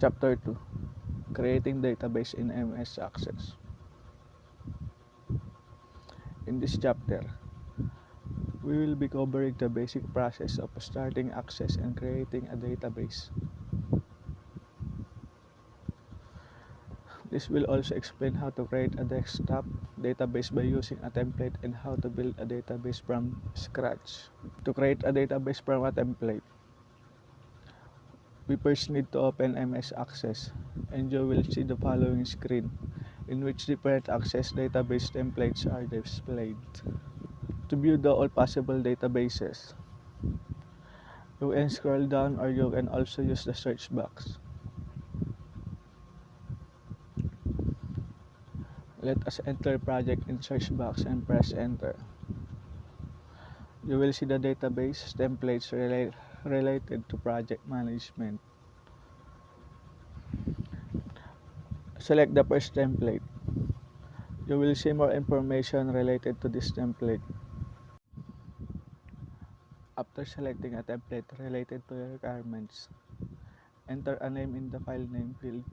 Chapter 2: Creating Database in MS Access. In this chapter, we will be covering the basic process of starting Access and creating a database. This will also explain how to create a desktop database by using a template and how to build a database from scratch. To create a database from a template, we first need to open MS Access, and you will see the following screen, in which different Access database templates are displayed. To view all possible databases, you can scroll down or you can also use the search box. Let us enter project in search box and press enter. You will see the database templates related to project management. Select the first template. You will see more information related to this template. After selecting a template related to your requirements, enter a name in the file name field,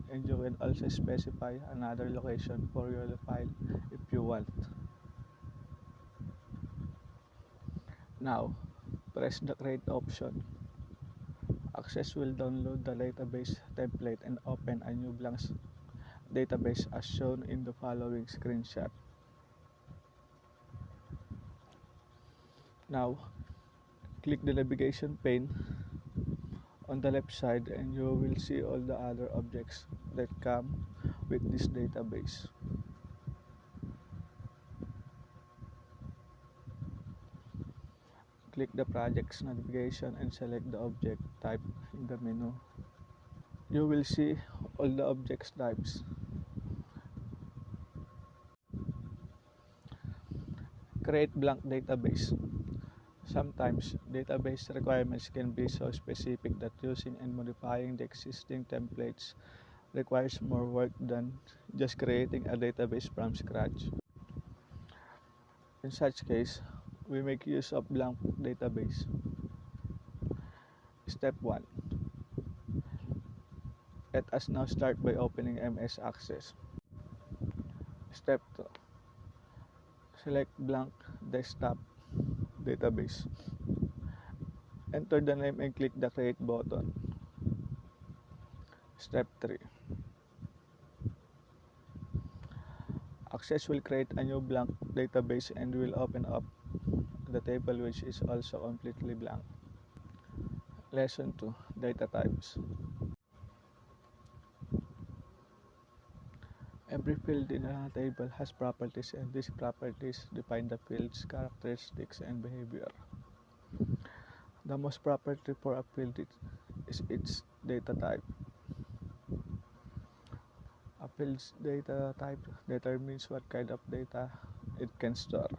and you can also specify another location for your file if you want. Now, press the create option. Access will download the database template and open a new blank database as shown in the following screenshot. Now, click the navigation pane on the left side and you will see all the other objects that come with this database. Click the project's navigation and select the object type in the menu. You will see all the objects types. Create blank database. Sometimes, database requirements can be so specific that using and modifying the existing templates requires more work than just creating a database from scratch. In such case, we make use of blank database. Step 1. Let us now start by opening MS Access. Step 2. Select blank desktop database. Enter the name and click the create button. Step 3. Access will create a new blank database and will open up the table which is also completely blank. Lesson 2. Data types. Every field in a table has properties, and these properties define the field's characteristics and behavior. The most property for a field is its data type. A field's data type determines what kind of data it can store.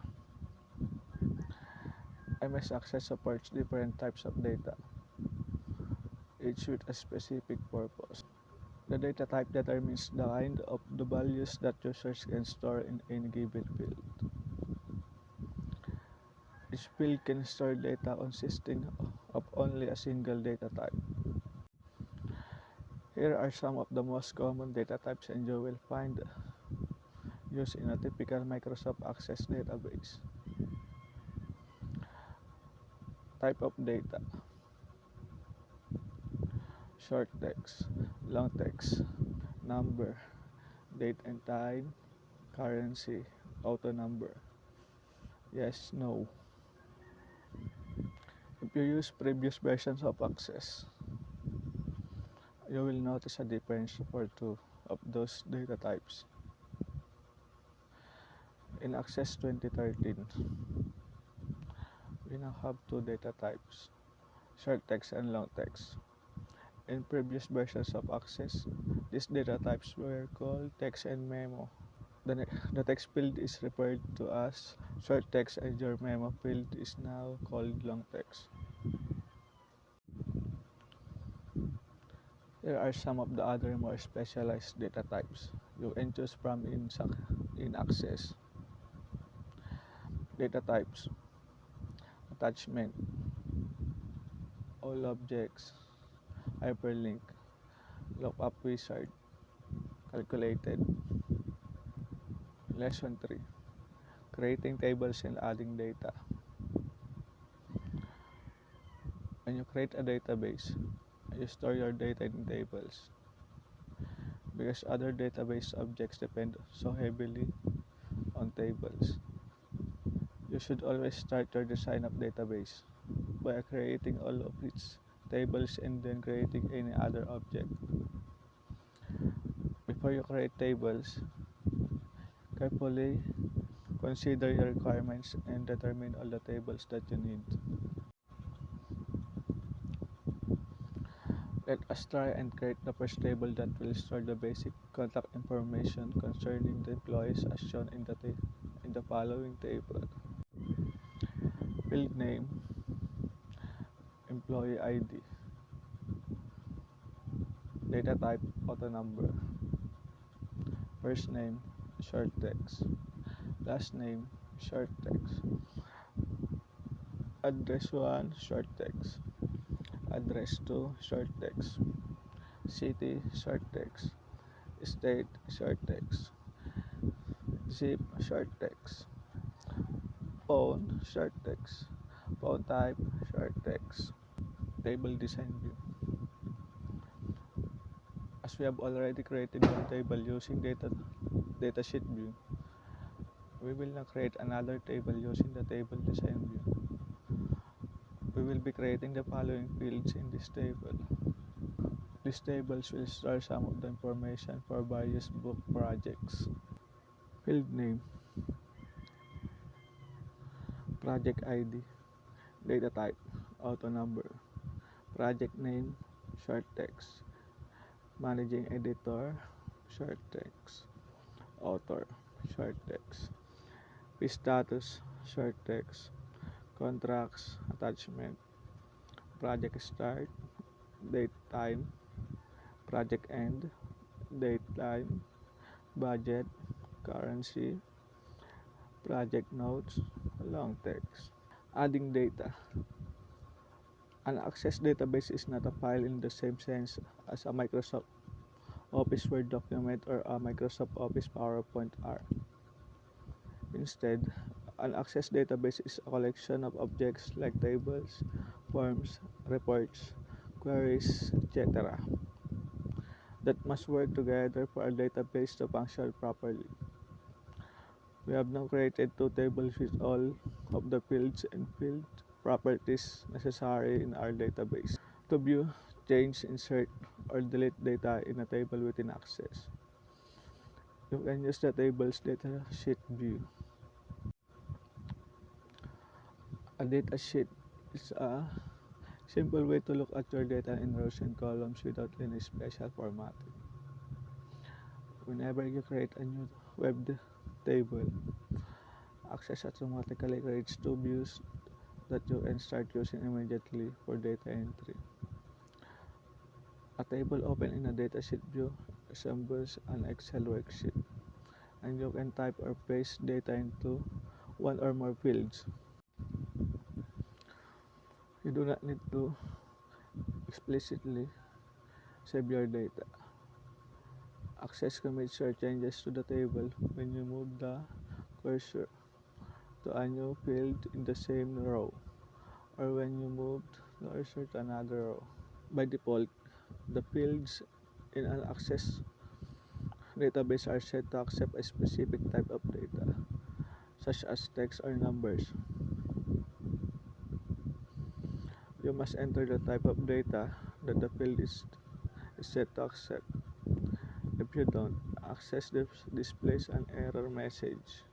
MS Access supports different types of data, each with a specific purpose. The data type determines the kind of the values that users can store in any given field. Each field can store data consisting of only a single data type. Here are some of the most common data types and you will find used in a typical Microsoft Access database. Type of data: short text, long text, number, date and time, currency, auto number. Yes, no. If you use previous versions of Access, you will notice a difference for two of those data types. In Access 2013, we now have two data types, short text and long text. In previous versions of Access, these data types were called text and memo. The text field is referred to as short text and your memo field is now called long text. Here are some of the other more specialized data types you can choose from in Access. Data types: attachment, all objects, hyperlink, Lookup wizard. Calculated. Lesson 3. Creating tables and adding data. When you create a database, you store your data in tables. Because other database objects depend so heavily on tables, you should always start your design of database by creating all of its tables and then creating any other object. Before you create tables, carefully consider your requirements and determine all the tables that you need. Let us try and create the first table that will store the basic contact information concerning the employees as shown in the following table. Field name, employee ID, data type, auto number, first name, short text, last name, short text, address 1, short text, address 2, short text, city, short text, state, short text, zip, short text, phone, short text, phone type, short text. Table design view. As we have already created one table using datasheet view, we will now create another table using the table design view. We will be creating the following fields in this table. These tables will store some of the information for various book projects. Field name, project ID, data type, auto number, project name, short text, managing editor, short text, author, short text, fee status, short text, contracts, attachment, project start, date time, project end, date time, budget, currency, project notes, long text. Adding data. An Access database is not a file in the same sense as a Microsoft Office Word document or a Microsoft Office PowerPoint are. Instead, an Access database is a collection of objects like tables, forms, reports, queries, etc. that must work together for a database to function properly. We have now created two tables with all of the fields and field properties necessary in our database. To view, change, insert, or delete data in a table within Access, you can use the table's datasheet view. A datasheet is a simple way to look at your data in rows and columns without any special formatting. Whenever you create a new web table, Access automatically creates two views that you can start using immediately for data entry. A table open in a datasheet view resembles an Excel worksheet, and you can type or paste data into one or more fields. You do not need to explicitly save your data. Access commits your changes to the table when you move the cursor to a new field in the same row, or when you move the cursor to another row. By default, the fields in an Access database are set to accept a specific type of data, such as text or numbers. You must enter the type of data that the field is set to accept. If you don't, Access displays an error message.